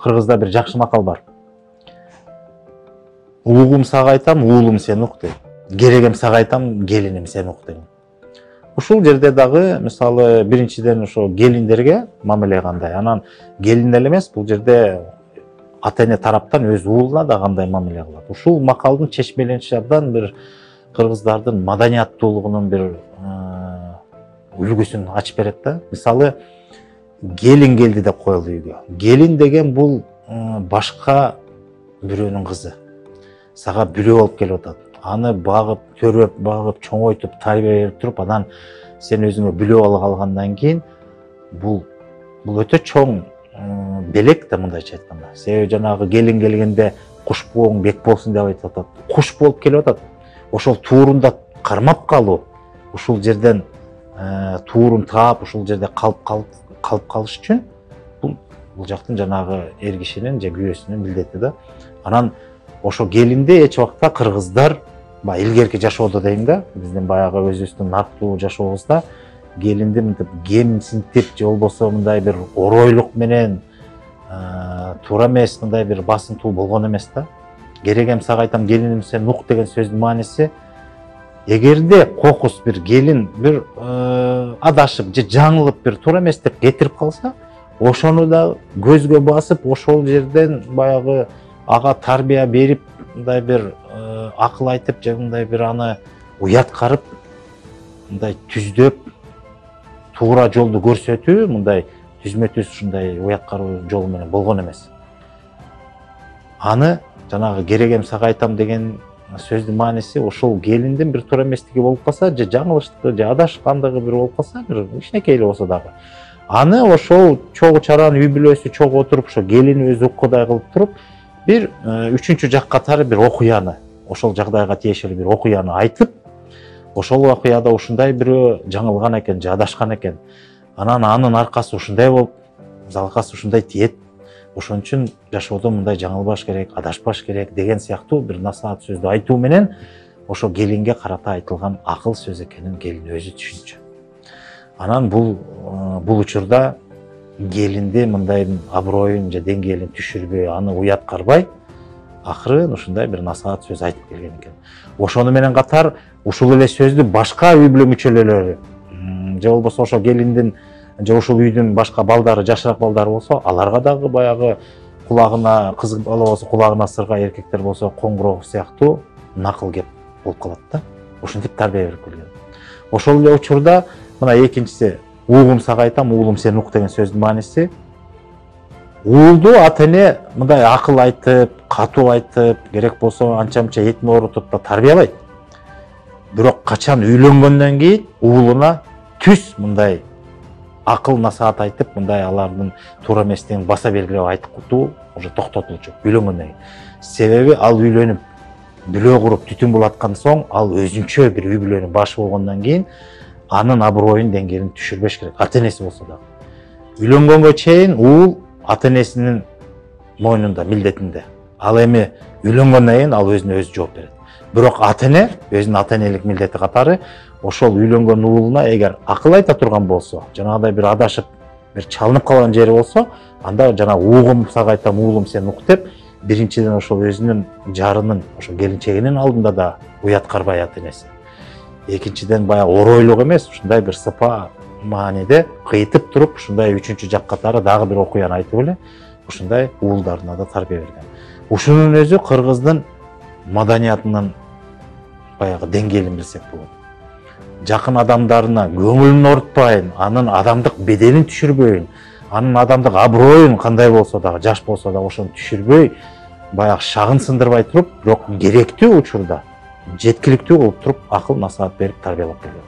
Кыргызда бир жакшы макал бар. Угум сага айтам, уулум сен ук дейт. Керегем сага айтам, келиним сен ук дейт. Ушул жерде дагы мисалы биринчиден ошо келиндерге мамиле кандай. Анан келин эле эмес, бул жерде ата-эне тараптан өз уулуна да кандай мамиле кылат. Ушул макалдын чечмелениши абдан бир кыргыздардын маданияттуулугунун бир үлгүсүн ачып берет да. Мисалы келин келди деп коелу үйгө. Келин деген бул башка бирөөнүн кызы. Сага бирөө болуп келип атат. Аны багып, төрөп, багып, чоңойтуп, тарбия берип туруп, анан сен өзүңө бирөө алып алгандан кийин бул өтө чоң белек да, мындайча айтканда. Себеби жанагы келин келгенде куш бооң бек болсун деп айтып атат. Куш болуп келип атат. Ошол туурунда кармап калуу, ушул жерден туурун таап, ушул жерде калып калыш үчүн бул жактын жанагы эр кишинин же күйөөсүнүн милдети да. Анан ошо келинди эч убакта кыргыздар илгерки жашоодо дейм да, биздин баягы өзүбүздүн нарктуу жашообузда келинди мынтип кемсинтип же болбосо мындай бир оройлук менен туура эмес, мындай бир басымтуу болгон эмес да. Керегем сага айтам, келиним сен ук деген сөздүн мааниси, эгерде кокус бир келин бир адашып же жаңылып бир туура эмес деп кетирип калса, ошону да көзгө басып, ошол жерден баягы ага тарбия берип, мындай бир акыл айтып, же мындай бир аны уяткарып, мындай түздөп, туура жолду көрсөтүү, мындай түзмө-түз ушундай уяткаруу жолу менен болгон эмес. Аны жанагы керегем сага айтам деген сөздүн мааниси, ошол келиндин бир туура эместиги болуп калса, же жаңылыштыгы, же адашкандыгы бир болуп калса, бир кичинекей эле болсо дагы, аны ошол чогуу чаран үй бүлөсү чогуу отуруп, ошо келин өзү уккудай кылып туруп, бир үчүнчү жак катары бир окуяны, ошол жагдайга тиешелүү бир окуяны айтып, ошол окуяда ушундай бирөө жаңылган экен, же адашкан экен. Анан анын аркасы ушундай болуп, залкасы ушундай тиет. Ошон үчүн жашоодо мындай жаңылбаш керек, адашпаш керек деген сыяктуу бир насаат сөздү айтуу менен ошо келинге карата айтылган акыл сөз экенин келин өзү түшүнчү. Анан бул учурда келинди мындай аброюн же деңгээлин түшүрбөй, аны уяткарбай, акырын ушундай бир насаат сөз айтып келген экен. Ошону менен катар ушул эле сөздү башка үй бүлө мүчөлөрү же болбосо ошо келиндин же ушул үйдүн башка балдары, жашыраак балдары болсо, аларга дагы баягы кулагына, кыз бала болсо кулагына сырга, эркектер болсо коңгуроо сыяктуу накыл кеп болуп калат да. Ошентип тарбия берип келген. Ошол эле учурда мына экинчиси, угум сага айтам, уулум сен ук деген сөздүн мааниси, уулду ата-эне мындай акыл айтып, катуу айтып, керек болсо анча-мынча этме оорутуп да тарбиялайт. Бирок качан үйлөнгөндөн кийин уулуна түз мындай акыл насаат айтып, мындай алардын туура эместигин баса белгилеп айтып уже токтотулчу үйлөнгөндөн кийин. Себеби ал үйлөнүп, бүлө куруп, түтүн булаткан соң, ал өзүнчө бир үй бүлөнүн башы болгондон кийин анын аброюн, деңгээлин түшүрбөш керек, ата-энеси болсо да. Үйлөнгөнгө чейин уул ата-энесинин мойнунда, милдетинде. Ал эми үйлөнгөндөн кийин ал өзүнө өзү жооп берет. Бирок ата-эне өзүнүн ата-энелик милдети катары ошол үйлөнгөн уулуна эгер акыл айта турган болсо, жанагыдай бир адашып, бир чалынып калган жери болсо, анда жана угум сага айтам, уулум сен ук деп, биринчиден ошол өзүнүн жарынын, ошо келинчегинин алдында да уяткарбай ата-энеси. Экинчиден баягы оройлук эмес, ушундай бир сыпа мааниде кыйтып туруп, ушундай үчүнчү жак катары дагы бир окуяны айтып эле, ушундай уулдарына да тарбия берген. Ушунун өзү кыргыздын маданиятынын баягы деңгээлин билсек болот. Жакын адамдарына көңүлүн орутпайын, анын адамдык беделин түшүрбөйүн, анын адамдык аброюн кандай болсо дагы, жаш болсо да ошону түшүрбөй, баягы шагын сындырбай туруп, бирок керектүү учурда жеткиликтүү болуп туруп акыл насаат берип тарбиялап келген.